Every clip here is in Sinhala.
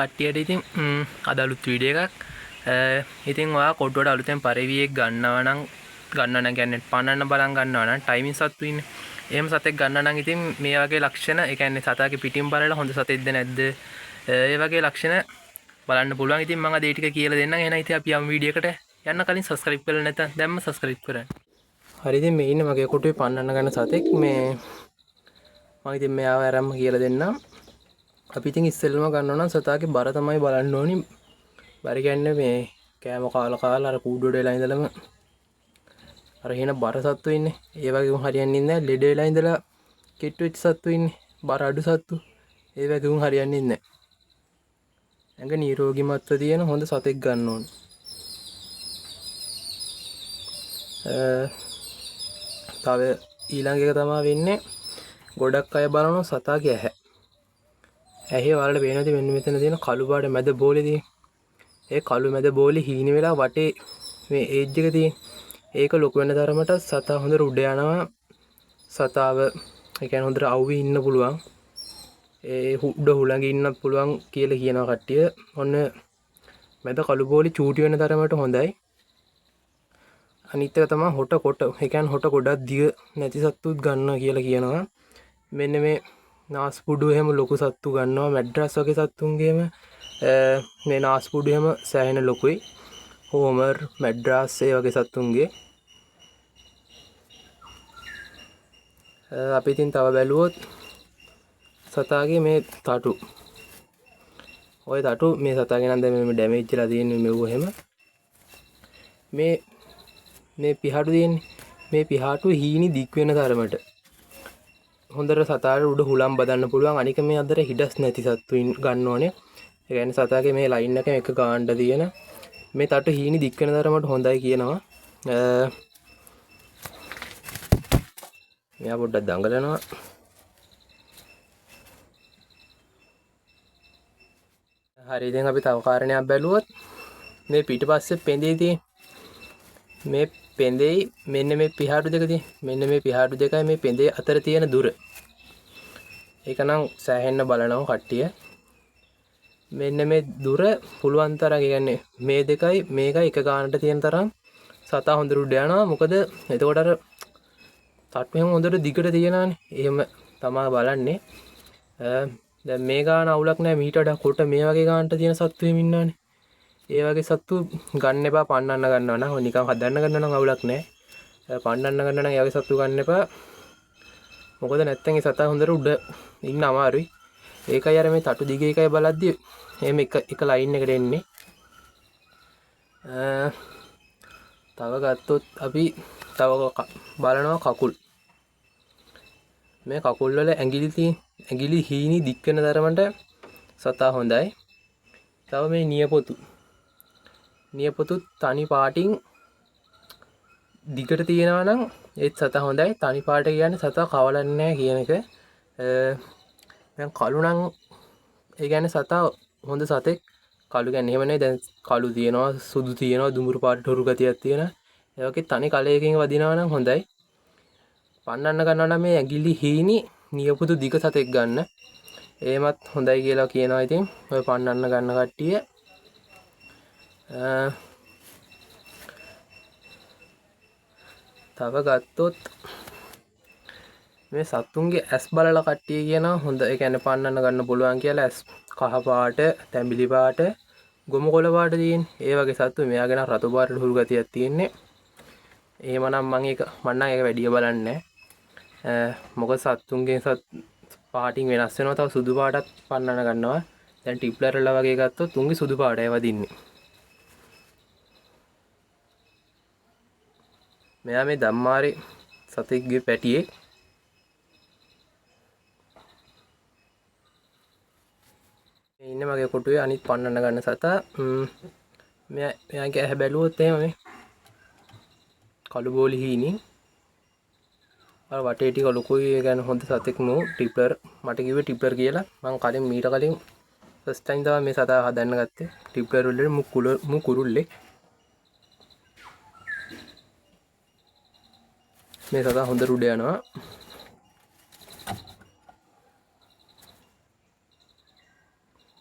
කට්ටියට ඉතින් අද අලුත් වීඩියෝ එකක්. ඉතින් ඔයා කොටුවට අලුතෙන් පරිවියෙක් ගන්නවා නම් කියන්නේ පන්නන්න බලන් ගන්නවා නම් ටයිමින් සත්තු ඉන්නේ. එහෙම සතෙක් ගන්න නම් ඉතින් මේ වගේ ලක්ෂණ, ඒ කියන්නේ සතාගේ පිටින් බලලා හොඳ සතෙක්ද නැද්ද, ඒ වගේ ලක්ෂණ බලන්න පුළුවන්. ඉතින් මම අද ඒ ටික කියලා දෙන්නම්. එහෙනම් ඉතින් අපි යමු වීඩියෝ එකට. යන්න කලින් සබ්ස්ක්‍රයිබ් කරලා නැත්නම් දැම්ම සබ්ස්ක්‍රයිබ් කරන්න. හරි, ඉතින් මේ ඉන්නේ මගේ කොටුවේ පන්නන්න ගන්න සතෙක්. මම ඉතින් මෙයාව ආරම්භ කියලා දෙන්නම්. අපි ඉතින් ඉස්සෙල්ලම ගන්නවා නම් සතාගේ බර තමයි බලන්න ඕනි. බර කියන්නේ මේ කෑම කාලා අර කූඩුවට වෙලා ඉඳලම අර එහෙන බර සත්තු ඉන්නේ. ඒ වගේම හරියන්නේ නැහැ. ලෙඩ වෙලා ඉඳලා කෙට්ටු වෙච්ච සත්තු ඉන්නේ. බර අඩු සත්තු. ඒ වගේම හරියන්නේ නැහැ. ඇඟ නිරෝගීමත්ව තියෙන හොඳ සතෙක් ගන්න ඕනේ. තව ඊළඟ එක තමයි වෙන්නේ, ගොඩක් අය බලනවා සතාගේ ඇහැ. ඇහි වලට පේනවාද මෙන්න මෙතන තියෙන කළු පාට මැද බෝලේ තියෙන. ඒ කළු මැද බෝලේ හීන වෙලා වටේ මේ ඒජ් එක තියෙන. ඒක ලොකු වෙන තරමට සතා හොඳට උඩ යනවා. සතාව ඒ කියන්නේ හොඳට අවුවේ ඉන්න පුළුවන්. ඒ උඩ හුළඟ ඉන්නත් පුළුවන් කියලා කියනවා කට්ටිය. ඔන්න මැද කළු බෝලේ චූටි වෙන තරමට හොඳයි. අනිත් එක තමයි හොට කොට. ඒ කියන්නේ හොට ගොඩක් දිග නැති සත්තුත් ගන්නවා කියලා කියනවා. මෙන්න මේ නාස්පුඩු එහෙම ලොකු සත්තු ගන්නවා. මැඩ්‍රස් වගේ සත්තුන්ගේම මේ නාස්පුඩු එහෙම සෑහෙන ලොකුයි. හෝමර්, මැඩ්‍රස් ඒ වගේ සත්තුන්ගේ. අපි ඉතින් තව බැලුවොත් සතාගේ මේ තටු. ওই තටු මේ සතාගේ නම් දැන් මේ ඩැමේජ් වෙලා තියෙන්නේ මෙව එහෙම. මේ පිහාටු තියෙන්නේ. මේ පිහාටු හීනි දික් වෙන තරමට හොඳට සතාට උඩ හුලම් බදන්න පුළුවන්. අනික මේ අතර හිඩස් නැති සත්තු ගන්න ඕනේ. ඒ කියන්නේ සතාගේ මේ ලයින් එකම එක ගානට තියෙන මේ තටු හීනි දික් වෙන තරමට හොඳයි කියනවා. මෙයා පොඩ්ඩක් දඟලනවා. හරි, ඉතින් අපි තව කාරණයක් බැලුවොත් මේ පිටිපස්සේ පෙඳේ තියෙන මේ පෙඳේ මෙන්න මේ පිහාටු දෙක තියෙන. මෙන්න මේ පිහාටු දෙකයි මේ පෙඳේ අතර තියෙන දුර. ඒක නම් සෑහෙන්න බලනවා කට්ටිය. මෙන්න මේ දුර පුළුවන් තරම්, කියන්නේ මේ දෙකයි මේකයි එක ගානට තියෙන තරම් සතා හොඳට උඩ යනවා. මොකද එතකොට අර තට්ටු එහෙම හොඳට දිගට තියෙනවානේ. එහෙම තමයි බලන්නේ. දැන් මේ ගාන අවුලක් නැහැ. මීට වඩා කොට මේ වගේ ගානට තියෙන සත්තු එහෙම ඉන්නවානේ. ඒ වගේ සත්තු ගන්න එපා. පන්නන්න ගන්නවා නම් නිකන් හදන්න ගන්නවා නම් අවුලක් නැහැ. පන්නන්න ගන්නවා නම් ඒ වගේ සත්තු ගන්න එපා. මොකද නැත්තම් ඒ සතා හොඳට උඩ ඉන්න අමාරුයි. ඒකයි අර මේ තටු දිග එකයි බලද්දි එහෙම එක ලයින් එකට එන්නේ. තව ගත්තොත් අපි තව බලනවා කකුල්. මේ කකුල් වල ඇඟිලි හීනි දික් වෙන තරමට සතා හොඳයි. තව මේ නියපොතු තනි පාටින් දිගට තියෙනවා නම් ඒත් සතා හොඳයි. තනි පාට කියන්නේ සතා කවලන්නේ නැහැ කියන එක. දැන් කළු නම් ඒ කියන්නේ සතා හොඳ සතෙක්. කළු කියන්නේ එහෙම නේ. දැන් කළු තියෙනවා, සුදු තියෙනවා, දුඹුරු පාට ටොරු ගතියක් තියෙනවා. ඒ වගේ තනි කලයකින් වදිනවා නම් හොඳයි. පන්නන්න ගන්නවා නම් මේ ඇඟිලි හීනි නියපොතු දිග සතෙක් ගන්න. එහෙමත් හොඳයි කියලා කියනවා. ඉතින් ඔය පන්නන්න ගන්න කට්ටිය තව ගත්තොත් මේ සත්තුන්ගේ ඇස් බලලා කට්ටිය කියනවා හොඳ. ඒ කියන්නේ පන්නන්න ගන්න පුළුවන් කියලා. ඇස් කහ පාට, තැඹිලි පාට, ගොමු කොළ පාට තියෙන. ඒ වගේ සත්තු. මෙයාගෙන රතු පාට හුරු ගතියක් තියෙන්නේ. එහෙමනම් මම ඒක වැඩිය බලන්නේ නැහැ. මොකද සත්තුන්ගේ පාටින් වෙනස් වෙනවා. තව සුදු පාටත් පන්නන්න ගන්නවා. දැන් ටිප්ලර්ලා වගේ ගත්තොත් තුන්ගේ සුදු පාටයි වදින්නේ. මෙයා මේ ධම්මාරේ සතෙක්ගේ පැටියෙක්. මේ ඉන්නේ මගේ කොටුවේ අනිත් පන්නන්න ගන්න සතා. මෙයාගේ ඇහැ බැලුවොත් එහෙම මේ කළු බෝලි හීනි. අර වටේ ටික ලොකුයි. ඒ කියන්නේ හොඳ සතෙක් නෝ. ටිප්ලර් මට කිව්වේ ටිප්ලර් කියලා. මං මීට කලින් ෆස්ට් ටයිම් තමයි මේ සතා හදන්න ගත්තේ. ටිප්ලර් වල මු කුරුල්ලේ. මේ සතා හොඳ උඩ යනවා.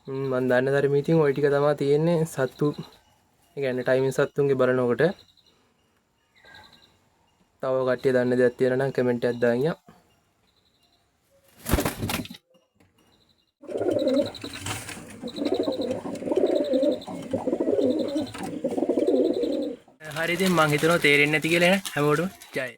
මම දන්න ධර්ම ඉතින් ওই ටික තමයි තියෙන්නේ සත්තු. ඒ කියන්නේ ටයිමින් සත්තුන්ගේ බලනකොට තව කට්ටිය දන්න දෙයක් තියෙනවා නම් කමෙන්ට් එකක් දාන්න. හරි ඉතින් මං හිතනවා තේරෙන්නේ නැති කියලා නේ හැමෝටම. ජය.